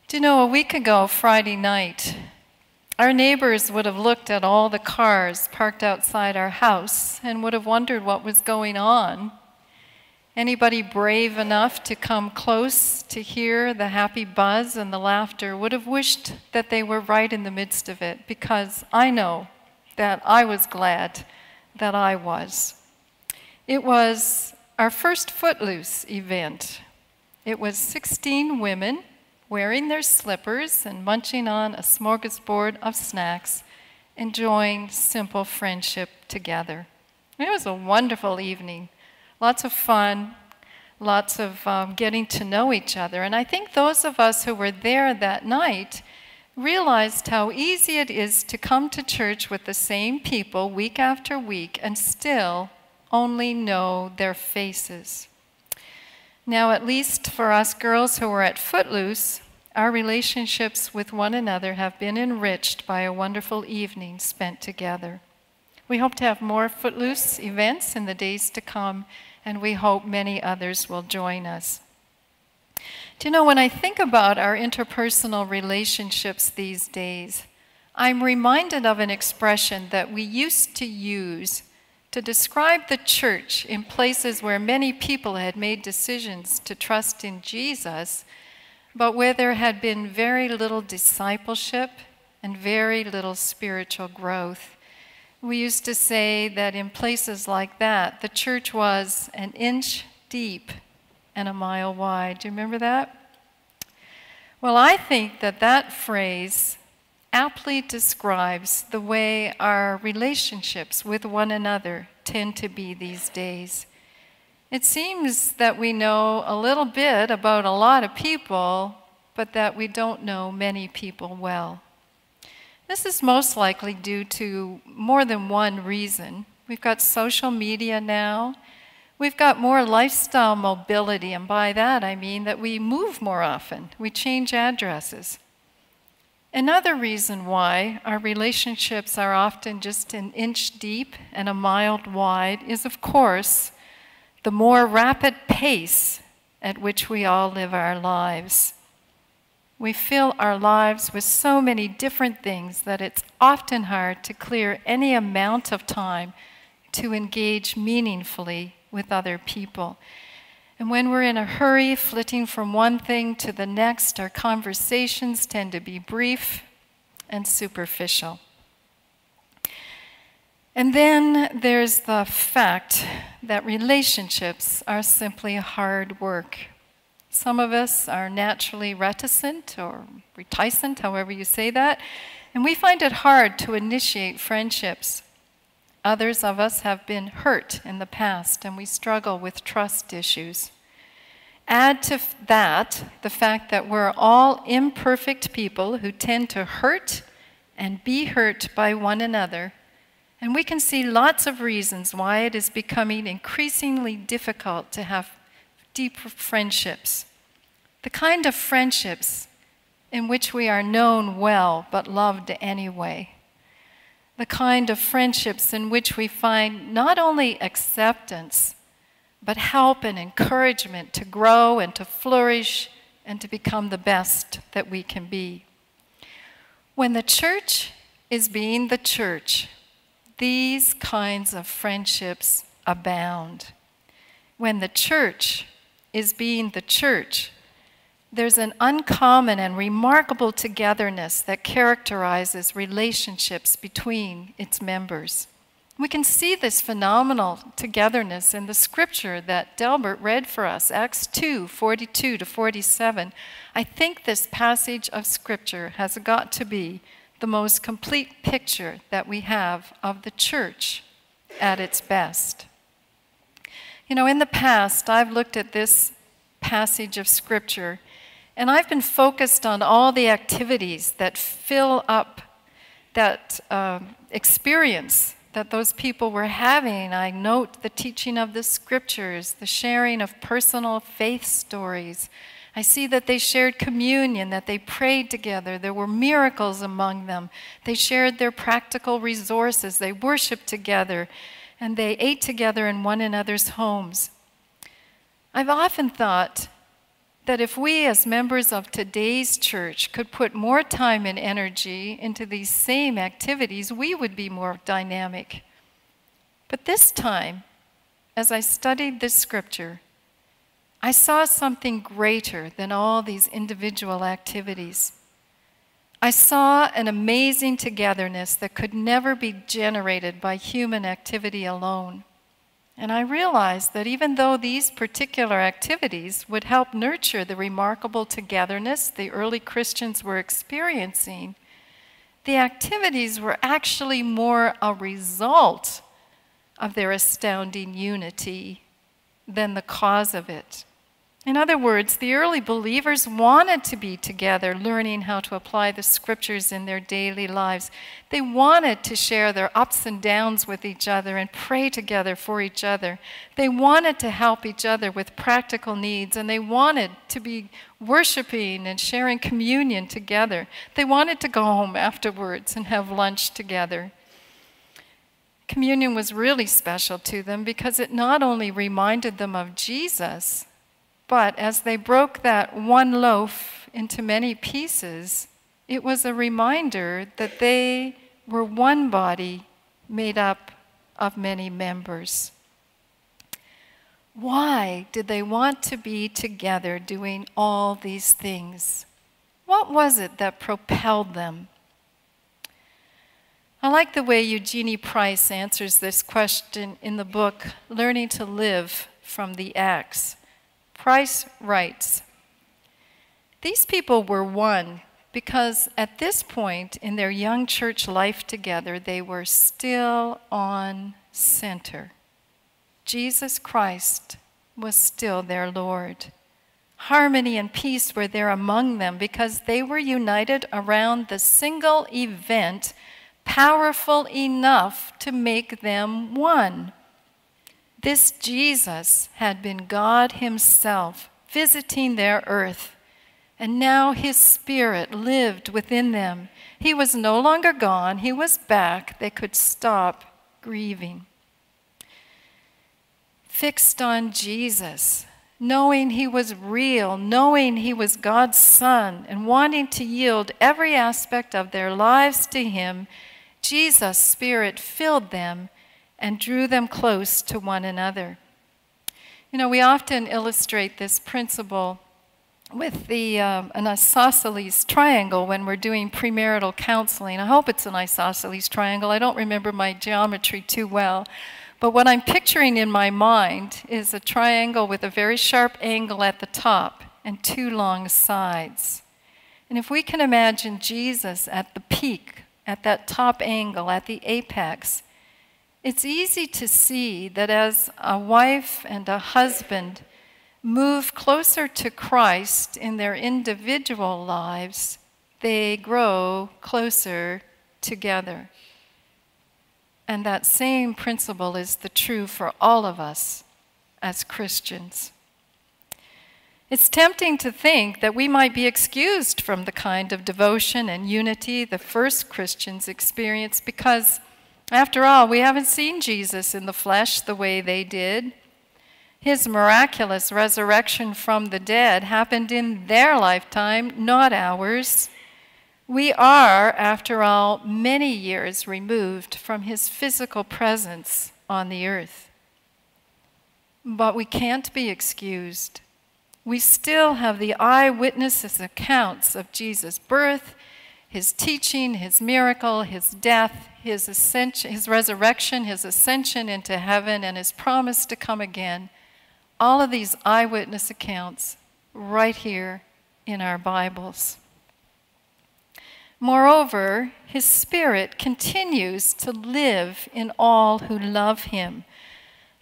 Do you know, a week ago, Friday night, our neighbors would have looked at all the cars parked outside our house and would have wondered what was going on. Anybody brave enough to come close to hear the happy buzz and the laughter would have wished that they were right in the midst of it, because I know that I was glad that I was. It was our first Footloose event. It was 16 women wearing their slippers and munching on a smorgasbord of snacks, enjoying simple friendship together. It was a wonderful evening. Lots of fun, lots of getting to know each other. And I think those of us who were there that night realized how easy it is to come to church with the same people week after week and still only know their faces. Now, at least for us girls who were at Footloose, our relationships with one another have been enriched by a wonderful evening spent together. We hope to have more Footloose events in the days to come, and we hope many others will join us. Do you know, when I think about our interpersonal relationships these days, I'm reminded of an expression that we used to use to describe the church in places where many people had made decisions to trust in Jesus, but where there had been very little discipleship and very little spiritual growth. We used to say that in places like that, the church was an inch deep and a mile wide. Do you remember that? Well, I think that that phrase aptly describes the way our relationships with one another tend to be these days. It seems that we know a little bit about a lot of people, but that we don't know many people well. This is most likely due to more than one reason. We've got social media now. We've got more lifestyle mobility, and by that I mean that we move more often. We change addresses. Another reason why our relationships are often just an inch deep and a mile wide is, of course, the more rapid pace at which we all live our lives. We fill our lives with so many different things that it's often hard to clear any amount of time to engage meaningfully with other people. And when we're in a hurry, flitting from one thing to the next, our conversations tend to be brief and superficial. And then there's the fact that relationships are simply hard work. Some of us are naturally reticent or reticent, however you say that, and we find it hard to initiate friendships. Others of us have been hurt in the past, and we struggle with trust issues. Add to that the fact that we're all imperfect people who tend to hurt and be hurt by one another, and we can see lots of reasons why it is becoming increasingly difficult to have deep friendships. The kind of friendships in which we are known well but loved anyway. The kind of friendships in which we find not only acceptance, but help and encouragement to grow and to flourish and to become the best that we can be. When the church is being the church, these kinds of friendships abound. When the church is being the church, there's an uncommon and remarkable togetherness that characterizes relationships between its members. We can see this phenomenal togetherness in the scripture that Delbert read for us, Acts 2:42-47. I think this passage of scripture has got to be the most complete picture that we have of the church at its best. You know, in the past, I've looked at this passage of scripture, and I've been focused on all the activities that fill up that experience that those people were having. I note the teaching of the scriptures, the sharing of personal faith stories. I see that they shared communion, that they prayed together. There were miracles among them. They shared their practical resources. They worshiped together, and they ate together in one another's homes. I've often thought that if we as members of today's church could put more time and energy into these same activities, we would be more dynamic. But this time, as I studied this scripture, I saw something greater than all these individual activities. I saw an amazing togetherness that could never be generated by human activity alone. And I realized that even though these particular activities would help nurture the remarkable togetherness the early Christians were experiencing, the activities were actually more a result of their astounding unity than the cause of it. In other words, the early believers wanted to be together, learning how to apply the scriptures in their daily lives. They wanted to share their ups and downs with each other and pray together for each other. They wanted to help each other with practical needs, and they wanted to be worshiping and sharing communion together. They wanted to go home afterwards and have lunch together. Communion was really special to them because it not only reminded them of Jesus, but as they broke that one loaf into many pieces, it was a reminder that they were one body made up of many members. Why did they want to be together doing all these things? What was it that propelled them? I like the way Eugenie Price answers this question in the book, Learning to Live from the Acts. Price writes, "These people were one because at this point in their young church life together, they were still on center. Jesus Christ was still their Lord. Harmony and peace were there among them because they were united around the single event powerful enough to make them one. This Jesus had been God himself visiting their earth, and now his Spirit lived within them. He was no longer gone, he was back. They could stop grieving. Fixed on Jesus, knowing he was real, knowing he was God's Son, and wanting to yield every aspect of their lives to him, Jesus' Spirit filled them and drew them close to one another." You know, we often illustrate this principle with an isosceles triangle when we're doing premarital counseling. I hope it's an isosceles triangle. I don't remember my geometry too well. But what I'm picturing in my mind is a triangle with a very sharp angle at the top and two long sides. And if we can imagine Jesus at the peak, at that top angle, at the apex, it's easy to see that as a wife and a husband move closer to Christ in their individual lives, they grow closer together. And that same principle is true for all of us as Christians. It's tempting to think that we might be excused from the kind of devotion and unity the first Christians experienced because, after all, we haven't seen Jesus in the flesh the way they did. His miraculous resurrection from the dead happened in their lifetime, not ours. We are, after all, many years removed from his physical presence on the earth. But we can't be excused. We still have the eyewitnesses' accounts of Jesus' birth, his teaching, his miracle, his death, his ascension, his resurrection, his ascension into heaven, and his promise to come again. All of these eyewitness accounts right here in our Bibles. Moreover, his Spirit continues to live in all who love him.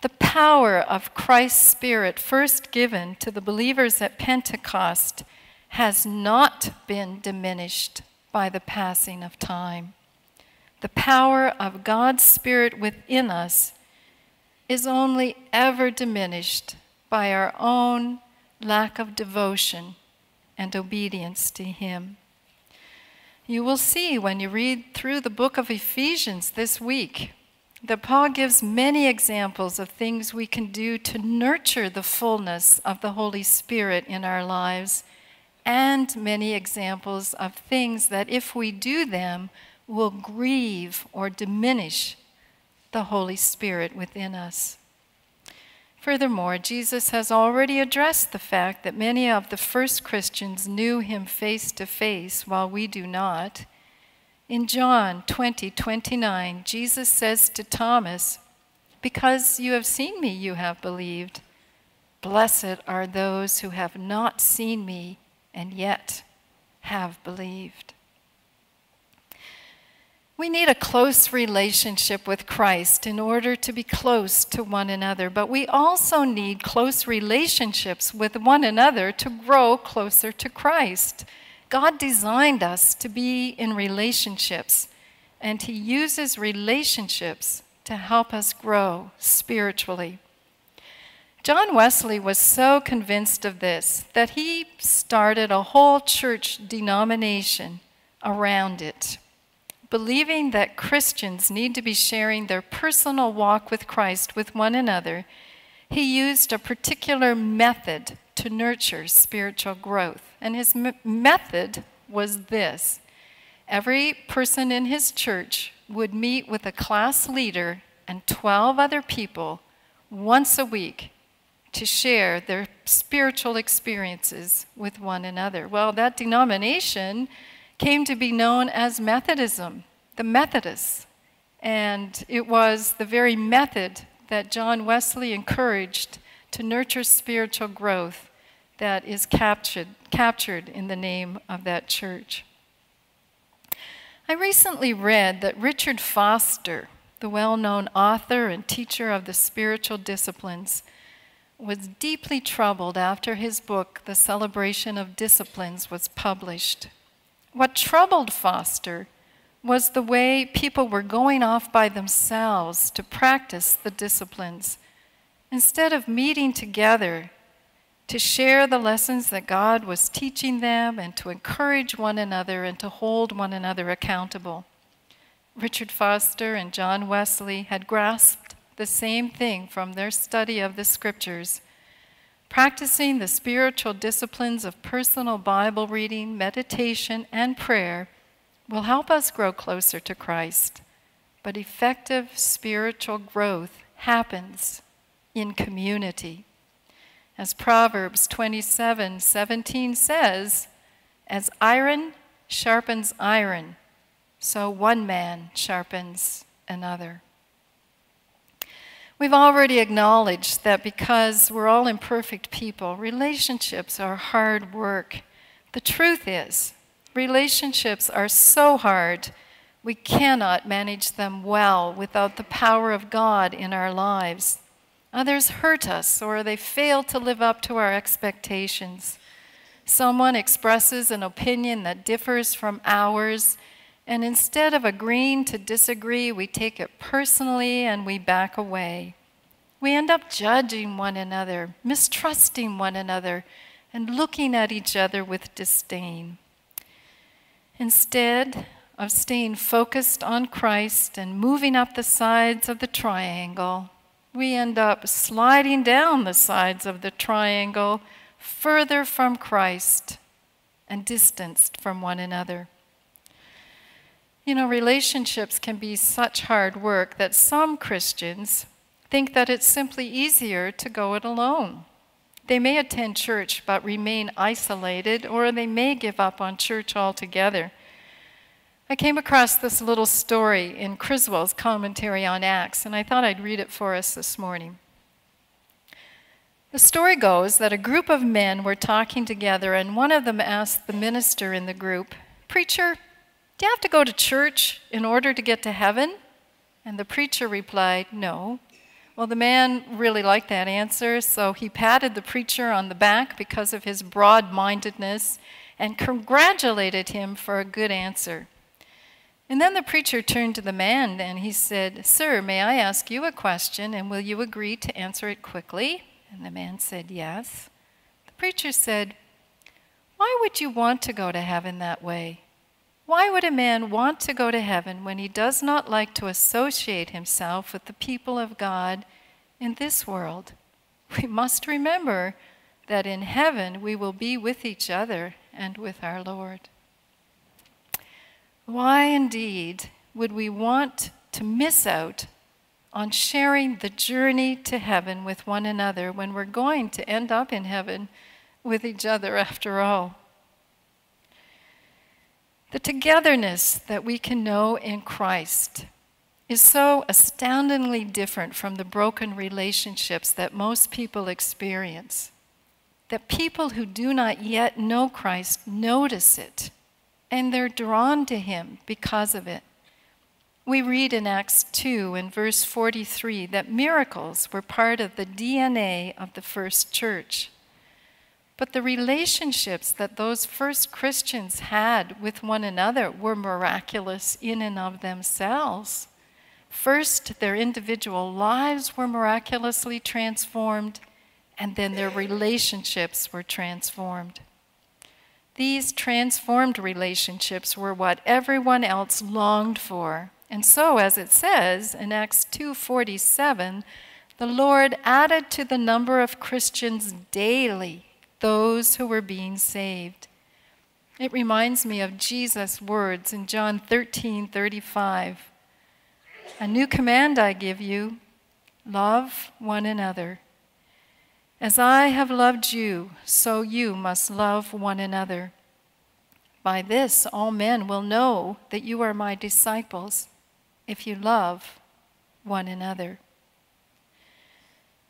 The power of Christ's Spirit, first given to the believers at Pentecost, has not been diminished by the passing of time. The power of God's Spirit within us is only ever diminished by our own lack of devotion and obedience to him. You will see when you read through the book of Ephesians this week that Paul gives many examples of things we can do to nurture the fullness of the Holy Spirit in our lives, and many examples of things that, if we do them, will grieve or diminish the Holy Spirit within us. Furthermore, Jesus has already addressed the fact that many of the first Christians knew him face to face while we do not. In John 20:29, Jesus says to Thomas, "Because you have seen me, you have believed. Blessed are those who have not seen me and yet have believed." We need a close relationship with Christ in order to be close to one another, but we also need close relationships with one another to grow closer to Christ. God designed us to be in relationships, and he uses relationships to help us grow spiritually. John Wesley was so convinced of this that he started a whole church denomination around it. Believing that Christians need to be sharing their personal walk with Christ with one another, he used a particular method to nurture spiritual growth. And his method was this: every person in his church would meet with a class leader and 12 other people once a week to share their spiritual experiences with one another. Well, that denomination came to be known as Methodism, the Methodists. And it was the very method that John Wesley encouraged to nurture spiritual growth that is captured in the name of that church. I recently read that Richard Foster, the well-known author and teacher of the spiritual disciplines, was deeply troubled after his book, The Celebration of Disciplines, was published. What troubled Foster was the way people were going off by themselves to practice the disciplines, instead of meeting together to share the lessons that God was teaching them and to encourage one another and to hold one another accountable. Richard Foster and John Wesley had grasped the same thing from their study of the scriptures. Practicing the spiritual disciplines of personal Bible reading, meditation, and prayer will help us grow closer to Christ. But effective spiritual growth happens in community. As Proverbs 27:17 says, "As iron sharpens iron, so one man sharpens another." We've already acknowledged that because we're all imperfect people, relationships are hard work. The truth is, relationships are so hard, we cannot manage them well without the power of God in our lives. Others hurt us, or they fail to live up to our expectations. Someone expresses an opinion that differs from ours, and instead of agreeing to disagree, we take it personally and we back away. We end up judging one another, mistrusting one another, and looking at each other with disdain. Instead of staying focused on Christ and moving up the sides of the triangle, we end up sliding down the sides of the triangle further from Christ and distanced from one another. You know, relationships can be such hard work that some Christians think that it's simply easier to go it alone. They may attend church but remain isolated, or they may give up on church altogether. I came across this little story in Criswell's commentary on Acts, and I thought I'd read it for us this morning. The story goes that a group of men were talking together, and one of them asked the minister in the group, "Preacher, do you have to go to church in order to get to heaven?" And the preacher replied, "No." Well, the man really liked that answer, so he patted the preacher on the back because of his broad-mindedness and congratulated him for a good answer. And then the preacher turned to the man and he said, "Sir, may I ask you a question, and will you agree to answer it quickly?" And the man said, "Yes." The preacher said, "Why would you want to go to heaven that way?" Why would a man want to go to heaven when he does not like to associate himself with the people of God in this world? We must remember that in heaven we will be with each other and with our Lord. Why indeed would we want to miss out on sharing the journey to heaven with one another when we're going to end up in heaven with each other after all? The togetherness that we can know in Christ is so astoundingly different from the broken relationships that most people experience, that people who do not yet know Christ notice it, and they're drawn to him because of it. We read in Acts 2 in verse 43 that miracles were part of the DNA of the first church. But the relationships that those first Christians had with one another were miraculous in and of themselves. First, their individual lives were miraculously transformed, and then their relationships were transformed. These transformed relationships were what everyone else longed for. And so, as it says in Acts 2:47, the Lord added to the number of Christians daily those who were being saved. It reminds me of Jesus' words in John 13:35. A new command I give you, love one another. As I have loved you, so you must love one another. By this all men will know that you are my disciples, if you love one another.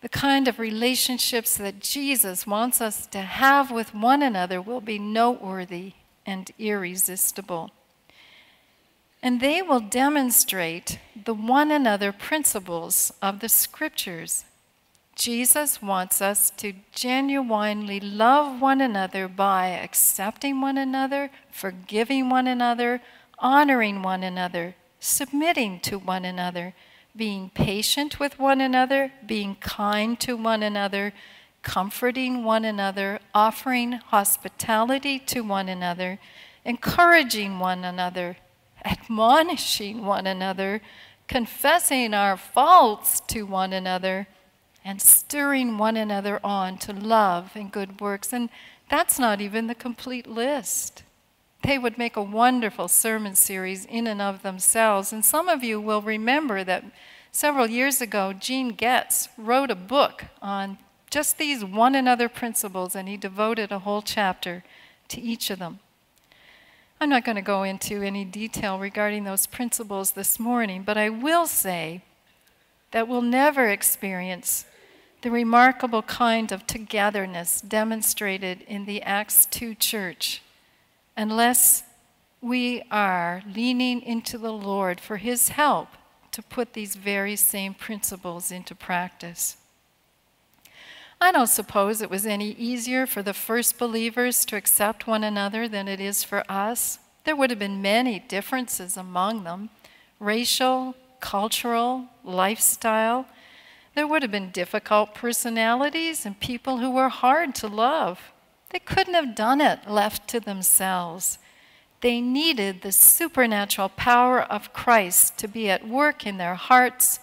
The kind of relationships that Jesus wants us to have with one another will be noteworthy and irresistible. And they will demonstrate the one another principles of the Scriptures. Jesus wants us to genuinely love one another by accepting one another, forgiving one another, honoring one another, submitting to one another, being patient with one another, being kind to one another, comforting one another, offering hospitality to one another, encouraging one another, admonishing one another, confessing our faults to one another, and stirring one another on to love and good works. And that's not even the complete list. They would make a wonderful sermon series in and of themselves. And some of you will remember that several years ago, Gene Getz wrote a book on just these one another principles, and he devoted a whole chapter to each of them. I'm not going to go into any detail regarding those principles this morning, but I will say that we'll never experience the remarkable kind of togetherness demonstrated in the Acts 2 church unless we are leaning into the Lord for his help to put these very same principles into practice. I don't suppose it was any easier for the first believers to accept one another than it is for us. There would have been many differences among them, racial, cultural, lifestyle. There would have been difficult personalities and people who were hard to love. They couldn't have done it left to themselves. They needed the supernatural power of Christ to be at work in their hearts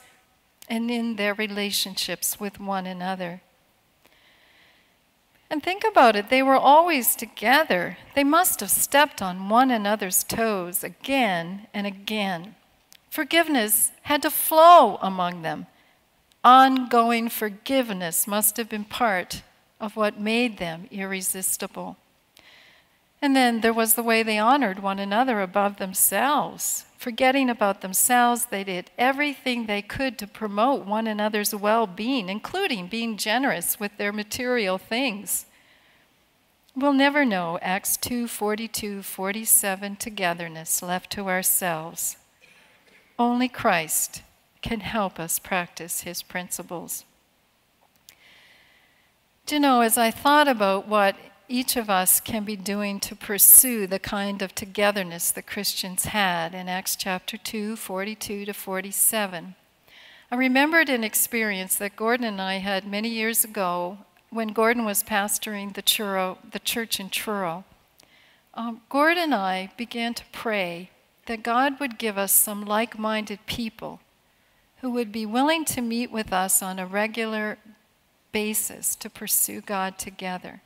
and in their relationships with one another. And think about it, they were always together. They must have stepped on one another's toes again and again. Forgiveness had to flow among them. Ongoing forgiveness must have been part of what made them irresistible. And then there was the way they honored one another above themselves. Forgetting about themselves, they did everything they could to promote one another's well-being, including being generous with their material things. We'll never know Acts 2:42-47 togetherness left to ourselves. Only Christ can help us practice his principles. Do you know, as I thought about what each of us can be doing to pursue the kind of togetherness the Christians had in Acts chapter 2:42-47, I remembered an experience that Gordon and I had many years ago when Gordon was pastoring the church in Truro. Gord and I began to pray that God would give us some like-minded people who would be willing to meet with us on a regular basis to pursue God together.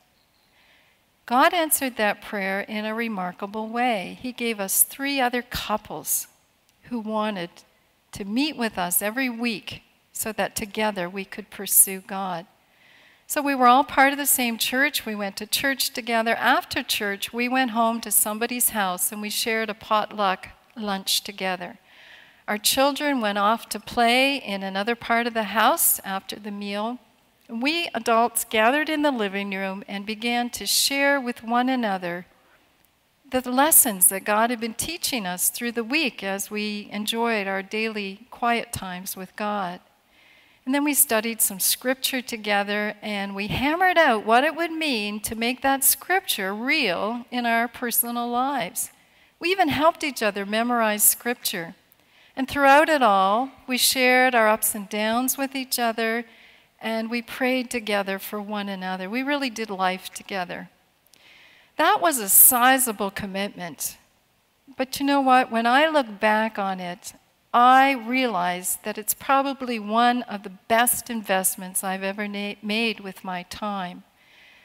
God answered that prayer in a remarkable way. He gave us 3 other couples who wanted to meet with us every week so that together we could pursue God. So we were all part of the same church. We went to church together. After church, we went home to somebody's house and we shared a potluck lunch together. Our children went off to play in another part of the house after the meal. We adults gathered in the living room and began to share with one another the lessons that God had been teaching us through the week as we enjoyed our daily quiet times with God. And then we studied some scripture together, and we hammered out what it would mean to make that scripture real in our personal lives. We even helped each other memorize scripture. And throughout it all, we shared our ups and downs with each other, and we prayed together for one another. We really did life together. That was a sizable commitment. But you know what? When I look back on it, I realize that it's probably one of the best investments I've ever made with my time.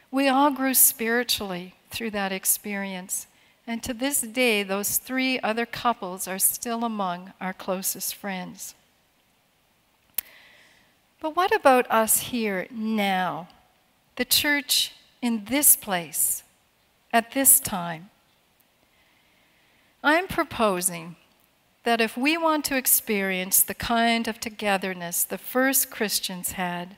We all grew spiritually through that experience. And to this day, those 3 other couples are still among our closest friends. But what about us here now? The church in this place, at this time? I'm proposing that if we want to experience the kind of togetherness the first Christians had,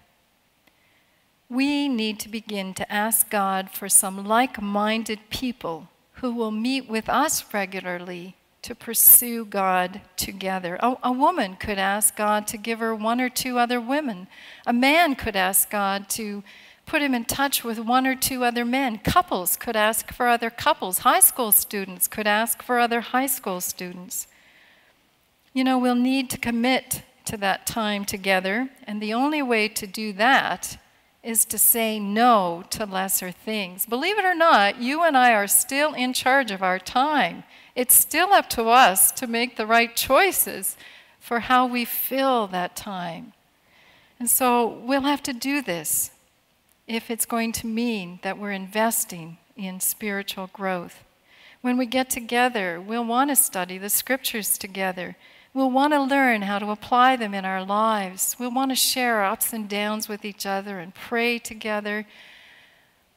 we need to begin to ask God for some like-minded people who will meet with us regularly to pursue God together. A woman could ask God to give her 1 or 2 other women. A man could ask God to put him in touch with 1 or 2 other men. Couples could ask for other couples. High school students could ask for other high school students. You know, we'll need to commit to that time together, and the only way to do that is to say no to lesser things. Believe it or not, you and I are still in charge of our time. It's still up to us to make the right choices for how we fill that time. And so we'll have to do this if it's going to mean that we're investing in spiritual growth. When we get together, we'll want to study the scriptures together. We'll want to learn how to apply them in our lives. We'll want to share our ups and downs with each other and pray together.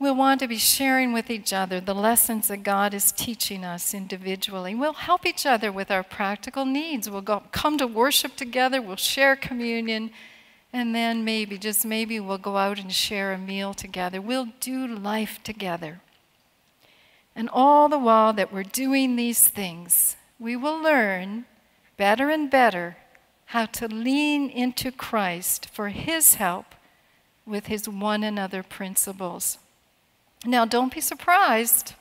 We'll want to be sharing with each other the lessons that God is teaching us individually. We'll help each other with our practical needs. We'll come to worship together. We'll share communion. And then maybe, just maybe, we'll go out and share a meal together. We'll do life together. And all the while that we're doing these things, we will learn better and better how to lean into Christ for his help with his one another principles. Now, don't be surprised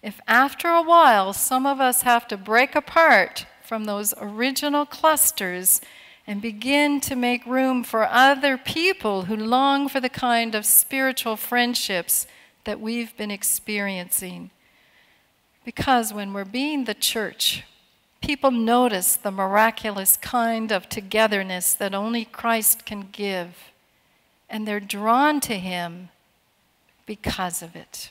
if after a while some of us have to break apart from those original clusters and begin to make room for other people who long for the kind of spiritual friendships that we've been experiencing. Because when we're being the church, people notice the miraculous kind of togetherness that only Christ can give, and they're drawn to him because of it.